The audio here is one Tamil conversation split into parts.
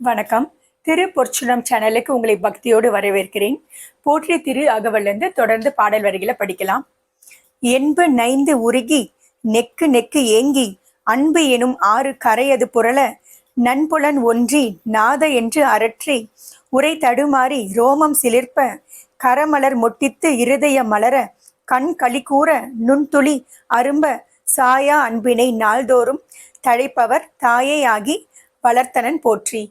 வணக்கம். திரு பொற்சுடம் சேனலுக்கு உங்களை பக்தியோடு வரவேற்கிறேன். போற்றிய திரு அகவலிருந்து தொடர்ந்து பாடல் வரிகளை படிக்கலாம். என்பு நைந்து உருகி நெக்கு நெக்கு ஏங்கி அன்பு எனும் ஆறு கரையது புரள நன்புலன் ஒன்றி நாத என்று அரற்றி உரை தடுமாறி ரோமம் சிலிர்ப்ப கரமலர் மொட்டித்து இருதய மலர கண் களிக்கூற நுண்துளி அரும்ப சாயா அன்பினை நாள்தோறும் தழைப்பவர் தாயேயாகி வளர்த்தனன் போற்றி.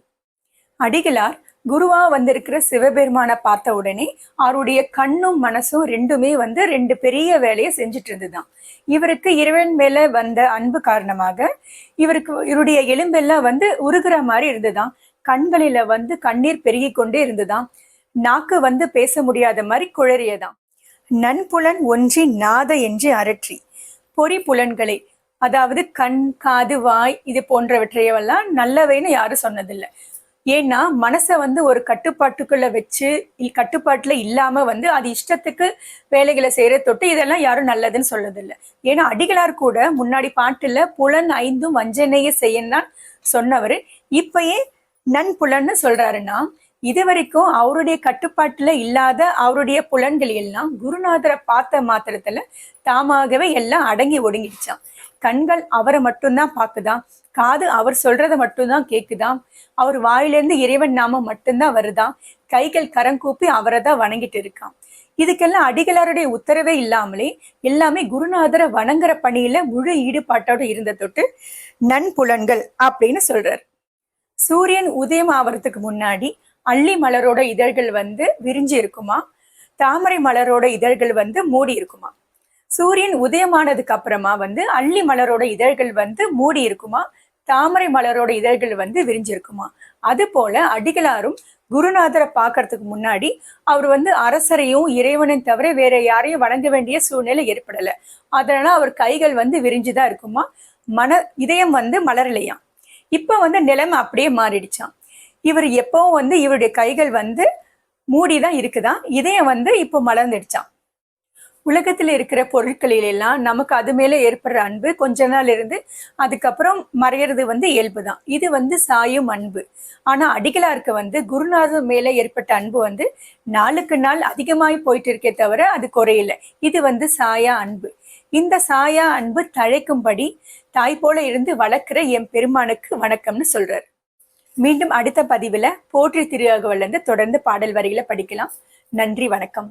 அடிகளார் குருவா வந்திருக்கிற சிவபெருமான பார்த்த உடனே அவருடைய கண்ணும் மனசும் ரெண்டுமே ரெண்டு பெரிய வேலையை செஞ்சுட்டு இருந்துதான். இவருக்கு இறைவன் மேல வந்த அன்பு காரணமாக இவருடைய எலும்பெல்லாம் உருகுற மாதிரி இருந்துதான். கண்களில கண்ணீர் பெருகி கொண்டே இருந்துதான். நாக்கு பேச முடியாத மாதிரி குழறியதாம். நன்புலன் ஒன்றி நாத என்று அரற்றி பொறி புலன்களை, அதாவது கண் காது வாய் இது போன்றவற்றையெல்லாம் நல்லவைன்னு யாரும் சொன்னதில்லை. ஏன்னா மனசை ஒரு கட்டுப்பாட்டுக்குள்ள வச்சு கட்டுப்பாட்டுல இல்லாம அது இஷ்டத்துக்கு வேலைகளை செய்யற தொட்டு இதெல்லாம் யாரும் நல்லதுன்னு சொல்லதில்லை. ஏன்னா அடிகளார் கூட முன்னாடி பாட்டுல புலன் ஐந்தும் வஞ்சனையே செய்யத்தான் சொன்னவர். இப்பயே நன்புலன்னு சொல்றாருன்னா இது வரைக்கும் அவருடைய கட்டுப்பாட்டுல இல்லாத அவருடைய புலன்கள் எல்லாம் குருநாதரை பார்த்த மாத்திரத்துல தாமாகவே எல்லாம் அடங்கி ஒடுங்கிடுச்சான். கண்கள் அவரை மட்டும்தான் பார்க்குதான், காது அவர் சொல்றதை மட்டும்தான் கேக்குதாம், அவர் வாயிலிருந்து இறைவன் நாமம் மட்டும்தான் வருதான், கைகள் கரங்கூப்பி அவரை தான் வணங்கிட்டு இருக்கான். இதுக்கெல்லாம் அடிகளாருடைய உத்தரவே இல்லாமலே எல்லாமே குருநாதரை வணங்குற பணியில முழு ஈடுபாட்டோடு இருந்த தொட்டு நன்புலன்கள் அப்படின்னு சொல்றாரு. சூரியன் உதயம் ஆவறதுக்கு முன்னாடி அள்ளி மலரோட இதழ்கள் விரிஞ்சு இருக்குமா, தாமரை மலரோட இதழ்கள் மூடி இருக்குமா. சூரியன் உதயமானதுக்கு அப்புறமா அள்ளி மலரோட இதழ்கள் மூடி இருக்குமா, தாமரை மலரோட இதழ்கள் விரிஞ்சிருக்குமா. அது போல அடிகளாரும் குருநாதரை பார்க்கறதுக்கு முன்னாடி அவர் அரசரையும் இறைவனையும் தவிர வேற யாரையும் வணங்க வேண்டிய சூழ்நிலை ஏற்படலை. அதனால அவர் கைகள் விரிஞ்சுதான் இருக்குமா, இதயம் மலரலையாம். இப்ப நிலைமை அப்படியே மாறிடுச்சான். இவர் எப்பவும் இவருடைய கைகள் மூடிதான் இருக்குதான், இதயம் இப்போ மலர்ந்துடுச்சான். உலகத்துல இருக்கிற பொருட்களில் எல்லாம் நமக்கு அது மேல ஏற்படுற அன்பு கொஞ்ச நாள் இருந்து அதுக்கப்புறம் மறையிறது இயல்புதான். இது சாயும் அன்பு. ஆனா அடிகளாருக்கு குருநாதர் மேல ஏற்பட்ட அன்பு நாளுக்கு நாள் அதிகமாய் போயிட்டு இருக்கே தவிர அது குறையல. இது சாயா அன்பு. இந்த சாயா அன்பு தழைக்கும்படி தாய் போல இருந்து வளர்க்கிற என் பெருமானுக்கு வணக்கம்னு சொல்றாரு. மீண்டும் அடுத்த பதிவுல போற்றி திரு அகவலிருந்து தொடர்ந்து பாடல் வரிகளை படிக்கலாம். நன்றி, வணக்கம்.